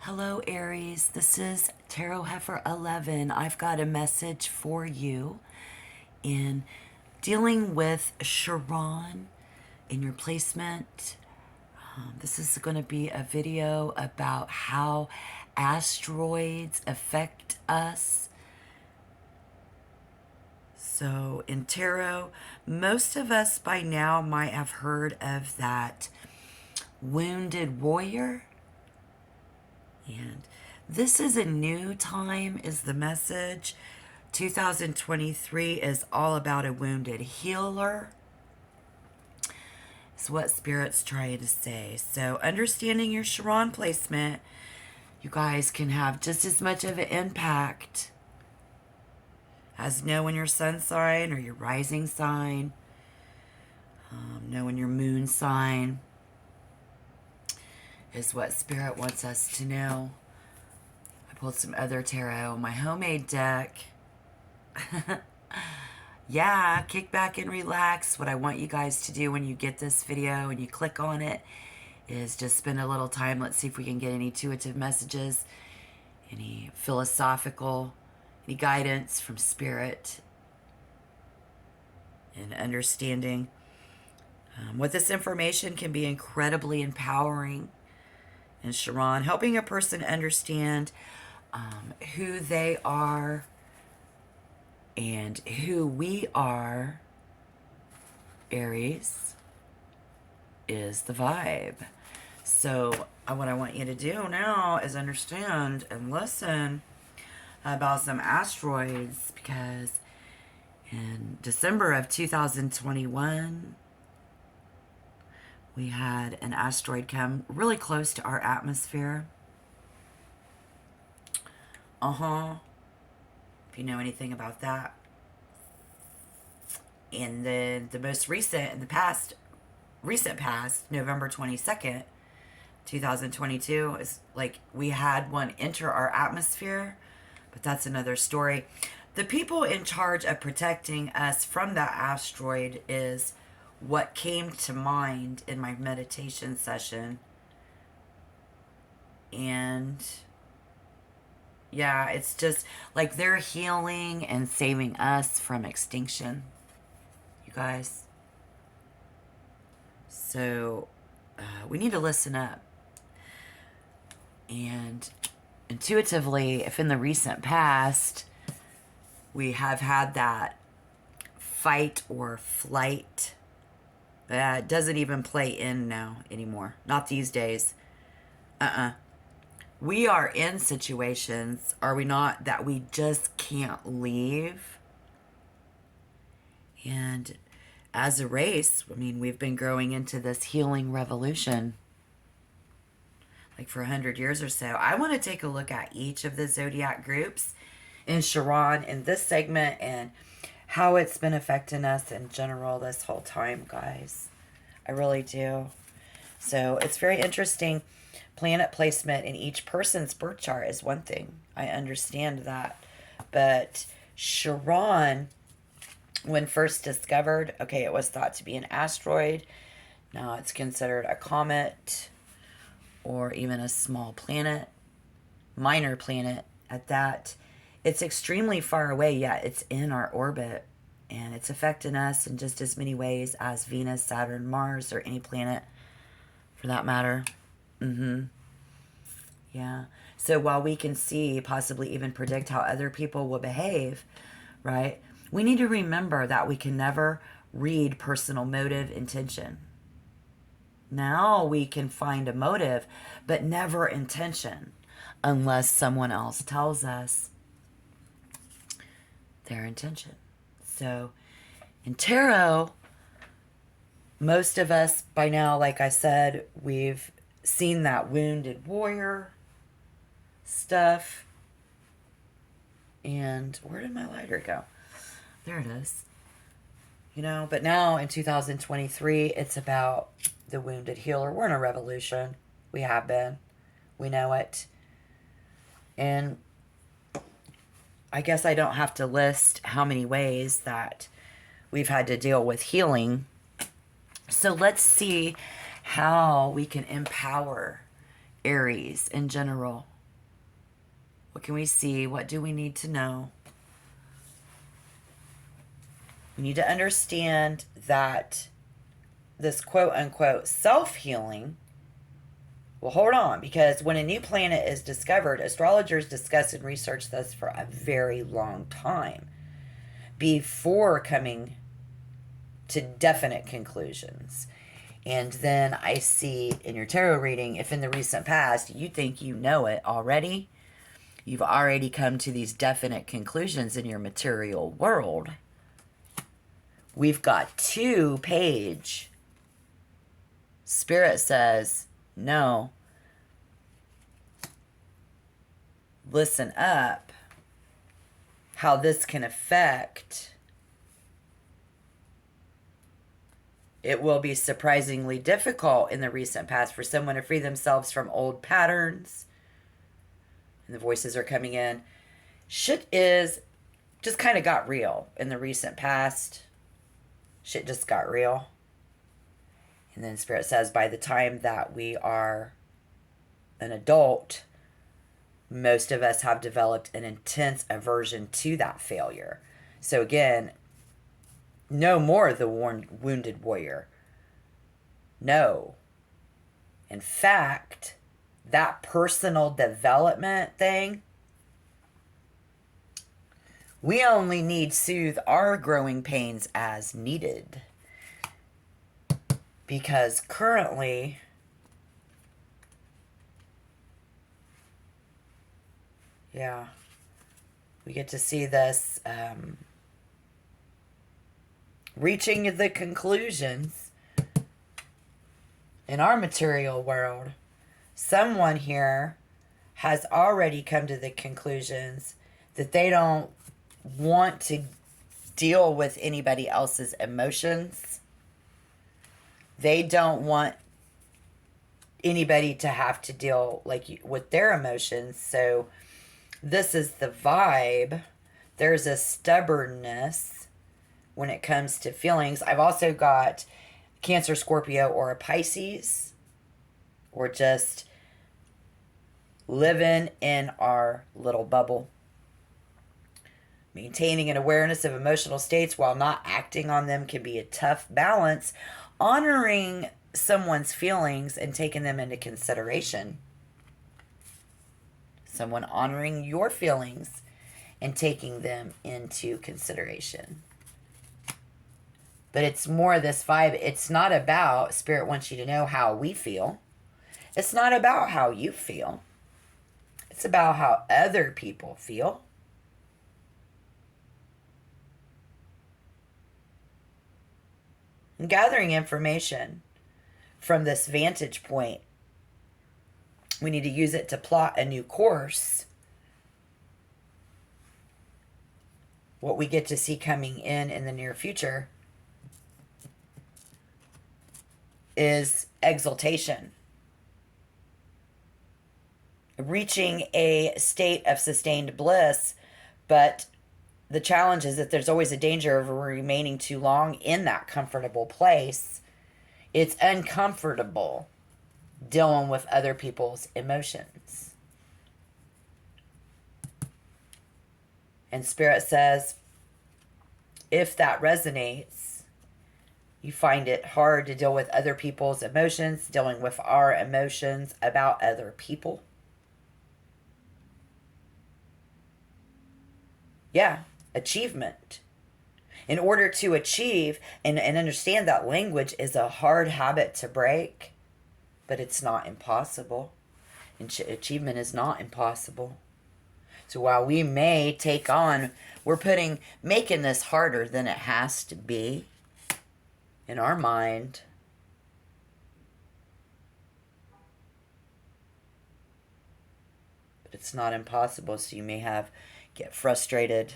Hello, Aries. This is Tarot Heifer 11. I've got a message for you in dealing with Chiron in your placement. This is going to be a video about how asteroids affect us. So, in tarot, most of us by now might have heard of that wounded warrior. And this is a new time, is the message. 2023 is all about a wounded healer, is what Spirit's trying to say. So understanding your Chiron placement, you guys can have just as much of an impact as knowing your sun sign or your rising sign, knowing your moon sign, is what Spirit wants us to know. I pulled some other tarot on my homemade deck. Yeah, kick back and relax. What I want you guys to do when you get this video and you click on it is just spend a little time. Let's see if we can get any intuitive messages, any philosophical, any guidance from Spirit, and understanding what this information can be incredibly empowering. And Chiron, helping a person understand who they are and who we are, Aries, is the vibe. So what I want you to do now is understand and listen about some asteroids, because in December of 2021, we had an asteroid come really close to our atmosphere. If you know anything about that. And then the most recent, in the recent past, November 22nd, 2022, is like we had one enter our atmosphere, but that's another story. The people in charge of protecting us from that asteroid is what came to mind in my meditation session. And yeah, it's just like they're healing and saving us from extinction, you guys. So we need to listen up. And intuitively, if in the recent past we have had that fight or flight, that doesn't even play in now anymore. Not these days. We are in situations, are we not, that we just can't leave. And as a race, I mean, we've been growing into this healing revolution like for 100 years or so. I want to take a look at each of the zodiac groups in Chiron in this segment and how it's been affecting us in general this whole time, guys. I really do. So it's very interesting. Planet placement in each person's birth chart is one thing. I understand that. But Chiron, when first discovered, okay, it was thought to be an asteroid. Now it's considered a comet or even a small planet, minor planet at that. It's extremely far away, yet it's in our orbit. And it's affecting us in just as many ways as Venus, Saturn, Mars, or any planet for that matter. Yeah. So while we can see, possibly even predict how other people will behave, right? We need to remember that we can never read personal motive, intention. Now we can find a motive, but never intention, unless someone else tells us their intention. So in tarot, most of us by now, like I said, we've seen that wounded warrior stuff. And where did my lighter go? There it is. You know, but now in 2023, it's about the wounded healer. We're in a revolution. We have been. We know it. And I guess I don't have to list how many ways that we've had to deal with healing. So let's see how we can empower Aries in general What can we see? What do we need to know? We need to understand that this quote unquote self healing. Well, hold on, because when a new planet is discovered, astrologers discuss and research this for a very long time before coming to definite conclusions. And then I see in your tarot reading, if in the recent past you think you know it already, you've already come to these definite conclusions in your material world. We've got 2-page. Spirit says, no. Listen up. How this can affect. It will be surprisingly difficult in the recent past for someone to free themselves from old patterns. And the voices are coming in. Shit is just kind of got real in the recent past. Shit just got real. And then Spirit says by the time that we are an adult, most of us have developed an intense aversion to that failure. So again, no more the wounded warrior. No. In fact, that personal development thing, we only need soothe our growing pains as needed. Because currently, yeah, we get to see this reaching the conclusions in our material world. Someone here has already come to the conclusions that they don't want to deal with anybody else's emotions. They don't want anybody to have to deal with their emotions. So this is the vibe. There's a stubbornness when it comes to feelings. I've also got Cancer, Scorpio, or a Pisces, or just living in our little bubble. Maintaining an awareness of emotional states while not acting on them can be a tough balance. Honoring someone's feelings and taking them into consideration. Someone honoring your feelings and taking them into consideration. But it's more this vibe. It's not about, Spirit wants you to know how we feel. It's not about how you feel. It's about how other people feel. And gathering information from this vantage point. We need to use it to plot a new course. What we get to see coming in the near future is exaltation. Reaching a state of sustained bliss, but the challenge is that there's always a danger of remaining too long in that comfortable place. It's uncomfortable dealing with other people's emotions. And Spirit says, if that resonates, you find it hard to deal with other people's emotions, dealing with our emotions about other people. Yeah, achievement. In order to achieve and understand that language is a hard habit to break, but it's not impossible. And achievement is not impossible. So while we may take on, we're making this harder than it has to be in our mind. But it's not impossible, so you may get frustrated,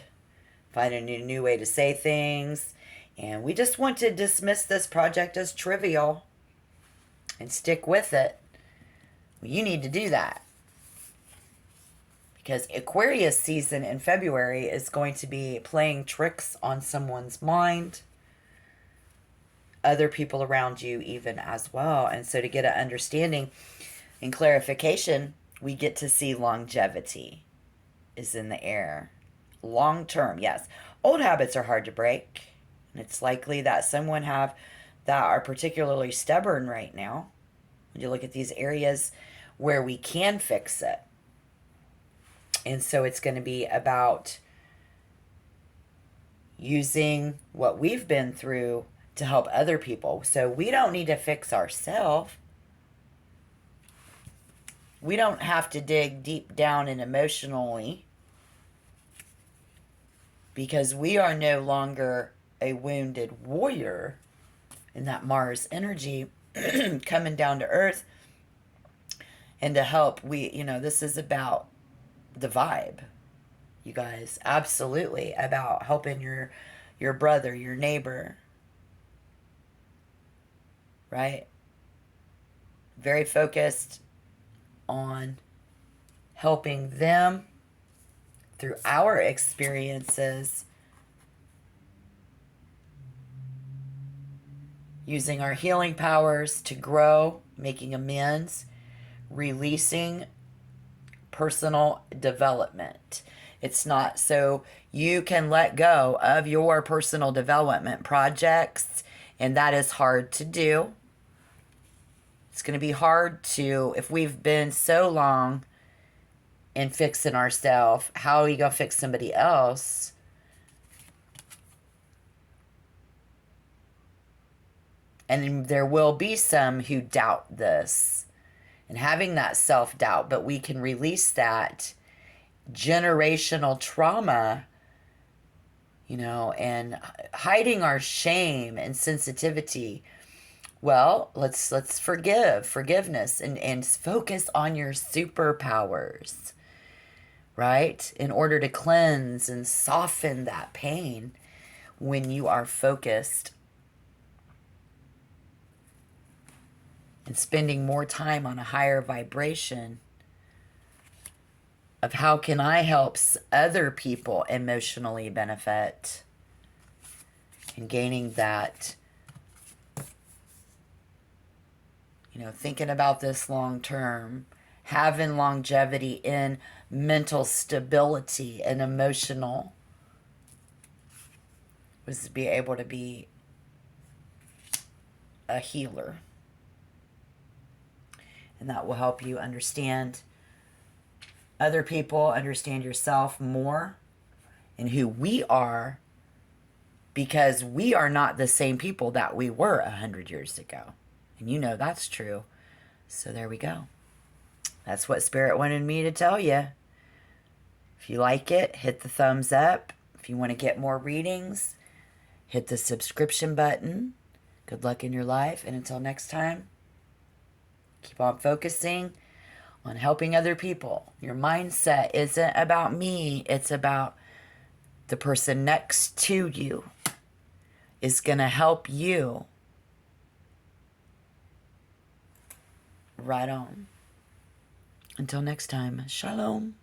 find a new way to say things, and we just want to dismiss this project as trivial and stick with it. Well, you need to do that, because Aquarius season in February is going to be playing tricks on someone's mind, other people around you even as well. And so to get an understanding and clarification, we get to see longevity. is in the air. Long term, yes. Old habits are hard to break. And it's likely that someone have that are particularly stubborn right now. When you look at these areas where we can fix it. And so it's going to be about using what we've been through to help other people. So we don't need to fix ourselves. We don't have to dig deep down and emotionally, because we are no longer a wounded warrior in that Mars energy coming down to earth and to help. This is about the vibe, you guys. Absolutely about helping your brother, your neighbor, right? Very focused on helping them through our experiences, using our healing powers to grow, making amends, releasing personal development. It's not so you can let go of your personal development projects, and that is hard to do. It's going to be hard to, if we've been so long in fixing ourselves, how are you going to fix somebody else? And there will be some who doubt this and having that self-doubt, but we can release that generational trauma, and hiding our shame and sensitivity. Well, let's forgiveness and focus on your superpowers, right? In order to cleanse and soften that pain when you are focused and spending more time on a higher vibration of how can I help other people emotionally benefit, and gaining that, thinking about this long term, having longevity in mental stability and emotional, was to be able to be a healer. And that will help you understand other people, understand yourself more, and who we are, because we are not the same people that we were 100 years ago. And that's true. So there we go. That's what Spirit wanted me to tell you. If you like it, hit the thumbs up. If you want to get more readings, hit the subscription button. Good luck in your life. And until next time, keep on focusing on helping other people. Your mindset isn't about me. It's about the person next to you is going to help you. Right on. Until next time, shalom.